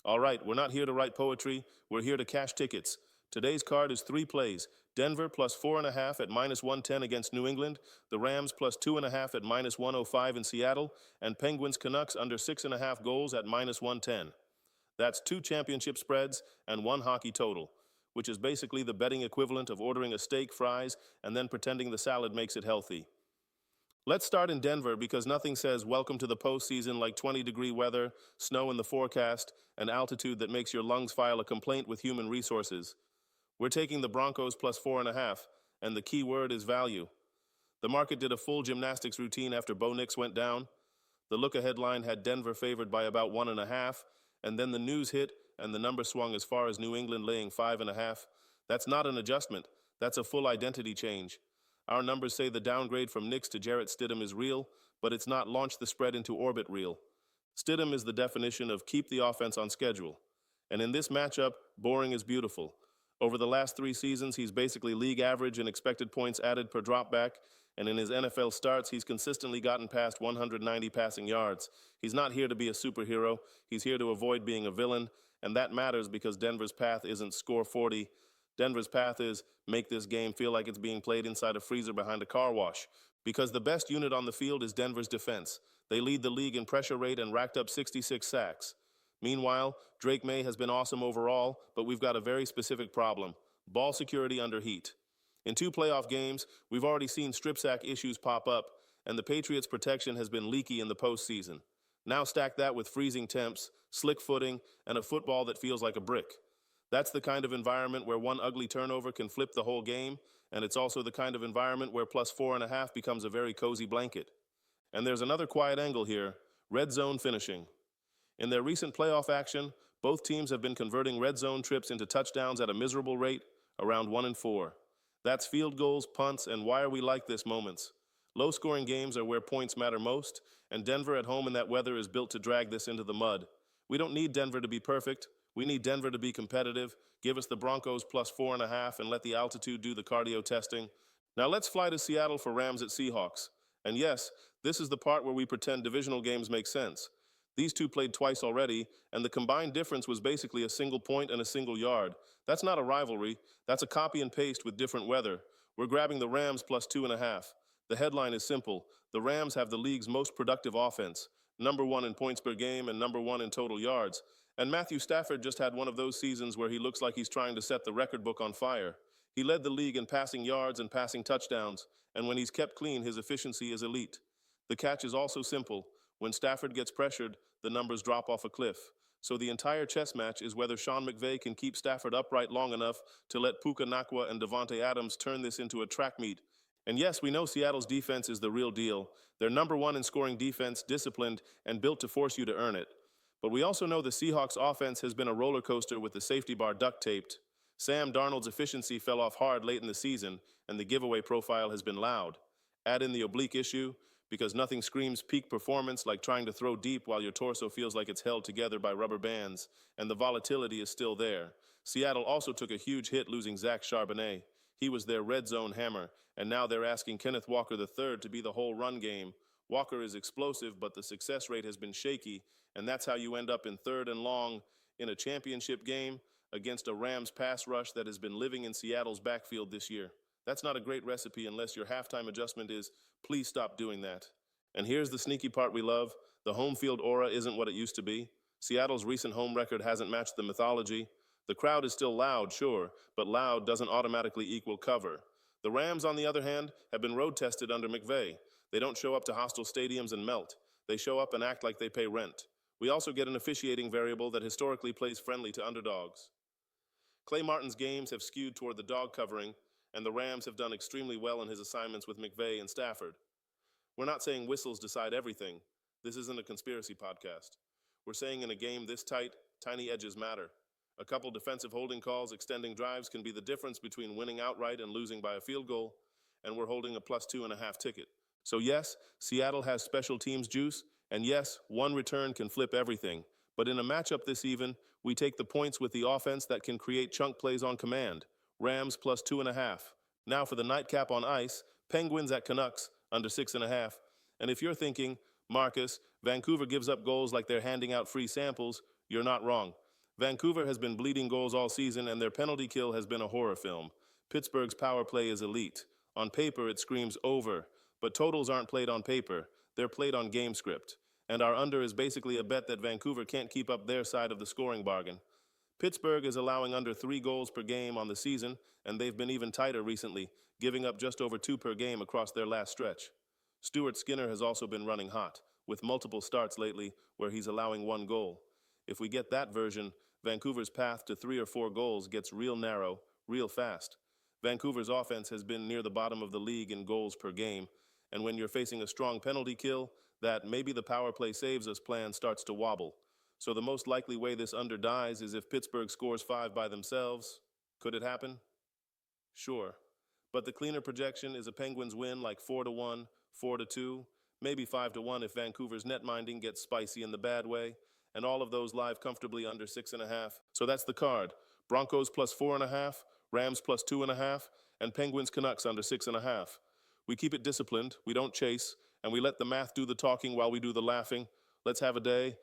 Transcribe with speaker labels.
Speaker 1: All right, we're not here to write poetry, we're here to cash tickets. Today's card is three plays. Denver plus 4.5 at minus 110 against New England, the Rams plus 2.5 at minus 105 in Seattle, and Penguins Canucks under 6.5 goals at minus 110. That's two championship spreads and one hockey total, which is basically the betting equivalent of ordering a steak, fries, and then pretending the salad makes it healthy. Let's start in Denver because nothing says welcome to the postseason like 20-degree weather, snow in the forecast, and altitude that makes your lungs file a complaint with human resources. We're taking the Broncos plus 4.5, and the key word is value. The market did a full gymnastics routine after Bo Nix went down. The look-ahead line had Denver favored by about 1.5, and then the news hit and the number swung as far as New England laying 5.5. That's not an adjustment. That's a full identity change. Our numbers say the downgrade from Nix to Jarrett Stidham is real, but it's not launch the spread into orbit real. Stidham is the definition of keep the offense on schedule. And in this matchup, boring is beautiful. Over the last 3 seasons, he's basically league average in expected points added per dropback, and in his NFL starts, he's consistently gotten past 190 passing yards. He's not here to be a superhero. He's here to avoid being a villain, and that matters because Denver's path isn't score 40. Denver's path is make this game feel like it's being played inside a freezer behind a car wash. Because the best unit on the field is Denver's defense. They lead the league in pressure rate and racked up 66 sacks. Meanwhile, Drake May has been awesome overall, but we've got a very specific problem: ball security under heat. In 2 playoff games, we've already seen strip sack issues pop up, and the Patriots' protection has been leaky in the postseason. Now stack that with freezing temps, slick footing, and a football that feels like a brick. That's the kind of environment where one ugly turnover can flip the whole game, and it's also the kind of environment where plus 4.5 becomes a very cozy blanket. And there's another quiet angle here: red zone finishing. In their recent playoff action, both teams have been converting red zone trips into touchdowns at a miserable rate, around 1 in 4. That's field goals, punts, and why are we like this moments. Low-scoring games are where points matter most, and Denver at home in that weather is built to drag this into the mud. We don't need Denver to be perfect. We need Denver to be competitive. Give us the Broncos plus 4.5 and let the altitude do the cardio testing. Now let's fly to Seattle for Rams at Seahawks. And yes, this is the part where we pretend divisional games make sense. These two played twice already, and the combined difference was basically a single point and a single yard. That's not a rivalry. That's a copy and paste with different weather. We're grabbing the Rams plus 2.5. The headline is simple: the Rams have the league's most productive offense, number 1 in points per game and number 1 in total yards. And Matthew Stafford just had one of those seasons where he looks like he's trying to set the record book on fire. He led the league in passing yards and passing touchdowns, and when he's kept clean, his efficiency is elite. The catch is also simple: when Stafford gets pressured, the numbers drop off a cliff. So the entire chess match is whether Sean McVay can keep Stafford upright long enough to let Puka Nacua and Devontae Adams turn this into a track meet. And yes, we know Seattle's defense is the real deal. They're number 1 in scoring defense, disciplined, and built to force you to earn it. But we also know the Seahawks' offense has been a roller coaster with the safety bar duct taped. Sam Darnold's efficiency fell off hard late in the season, and the giveaway profile has been loud. Add in the oblique issue, because nothing screams peak performance like trying to throw deep while your torso feels like it's held together by rubber bands, and the volatility is still there. Seattle also took a huge hit losing Zach Charbonnet. He was their red zone hammer, and now they're asking Kenneth Walker III to be the whole run game. Walker is explosive, but the success rate has been shaky, and that's how you end up in 3rd and long in a championship game against a Rams pass rush that has been living in Seattle's backfield this year. That's not a great recipe unless your halftime adjustment is, please stop doing that. And here's the sneaky part we love: the home field aura isn't what it used to be. Seattle's recent home record hasn't matched the mythology. The crowd is still loud, sure, but loud doesn't automatically equal cover. The Rams, on the other hand, have been road-tested under McVay. They don't show up to hostile stadiums and melt. They show up and act like they pay rent. We also get an officiating variable that historically plays friendly to underdogs. Clay Martin's games have skewed toward the dog covering, and the Rams have done extremely well in his assignments with McVay and Stafford. We're not saying whistles decide everything. This isn't a conspiracy podcast. We're saying in a game this tight, tiny edges matter. A couple defensive holding calls extending drives can be the difference between winning outright and losing by a field goal, and we're holding a plus 2.5 ticket. So yes, Seattle has special teams juice, and yes, one return can flip everything. But in a matchup this even, we take the points with the offense that can create chunk plays on command. Rams plus 2.5. Now for the nightcap on ice, Penguins at Canucks under 6.5. And if you're thinking, Marcus, Vancouver gives up goals like they're handing out free samples, you're not wrong. Vancouver has been bleeding goals all season, and their penalty kill has been a horror film. Pittsburgh's power play is elite. On paper, it screams over, but totals aren't played on paper. They're played on game script. And our under is basically a bet that Vancouver can't keep up their side of the scoring bargain. Pittsburgh is allowing under 3 goals per game on the season, and they've been even tighter recently, giving up just over 2 per game across their last stretch. Stuart Skinner has also been running hot, with multiple starts lately where he's allowing 1 goal. If we get that version, Vancouver's path to 3 or 4 goals gets real narrow, real fast. Vancouver's offense has been near the bottom of the league in goals per game, and when you're facing a strong penalty kill, that maybe the power play saves us plan starts to wobble. So the most likely way this under dies is if Pittsburgh scores 5 by themselves. Could it happen? Sure. But the cleaner projection is a Penguins win like 4-1, 4-2, maybe 5-1 if Vancouver's net minding gets spicy in the bad way, and all of those live comfortably under 6.5. So that's the card. Broncos plus 4.5, Rams plus 2.5, and Penguins Canucks under 6.5. We keep it disciplined, we don't chase, and we let the math do the talking while we do the laughing. Let's have a day.